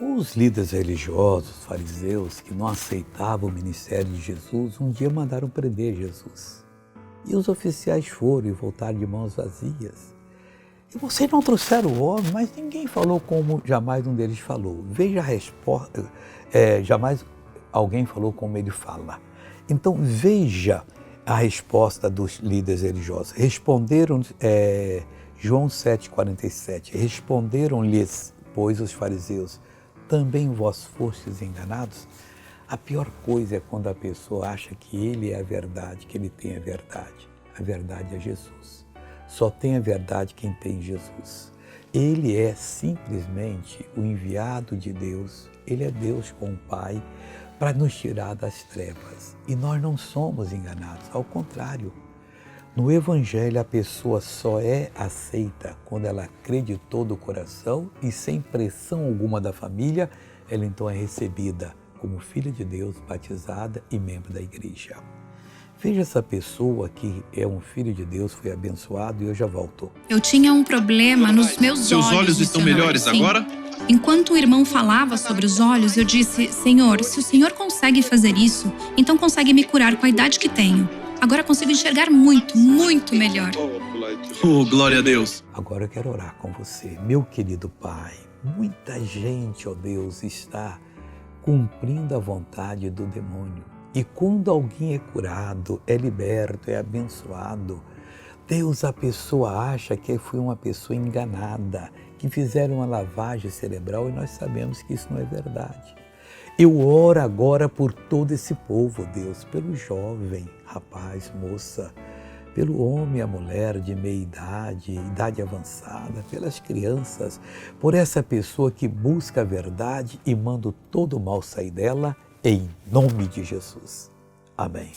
Os líderes religiosos, os fariseus, que não aceitavam o ministério de Jesus, um dia mandaram prender Jesus. E os oficiais foram e voltaram de mãos vazias. E vocês não trouxeram o homem, mas ninguém falou como jamais um deles falou. Veja a resposta, jamais alguém falou como ele fala. Então veja a resposta dos líderes religiosos. Responderam, João 7,47, responderam-lhes, pois, os fariseus, também vós fostes enganados? A pior coisa é quando a pessoa acha que ele é a verdade, que ele tem a verdade. A verdade é Jesus. Só tem a verdade quem tem Jesus. Ele é simplesmente o enviado de Deus. Ele é Deus com o Pai para nos tirar das trevas. E nós não somos enganados, ao contrário. No Evangelho, a pessoa só é aceita quando ela crê de todo o coração e sem pressão alguma da família, ela então é recebida como filha de Deus, batizada e membro da igreja. Veja essa pessoa que é um filho de Deus, foi abençoado e hoje já voltou. Eu tinha um problema nos meus olhos. Seus olhos estão melhores agora? Enquanto o irmão falava sobre os olhos, eu disse: Senhor, se o Senhor consegue fazer isso, então consegue me curar com a idade que tenho. Agora consigo enxergar muito, muito melhor. Oh, glória a Deus. Agora eu quero orar com você. Meu querido Pai, muita gente, ó Deus, está cumprindo a vontade do demônio. E quando alguém é curado, é liberto, é abençoado, Deus, a pessoa acha que foi uma pessoa enganada, que fizeram uma lavagem cerebral e nós sabemos que isso não é verdade. Eu oro agora por todo esse povo, Deus, pelo jovem, rapaz, moça, pelo homem e a mulher de meia idade, idade avançada, pelas crianças, por essa pessoa que busca a verdade e manda todo o mal sair dela, em nome de Jesus. Amém.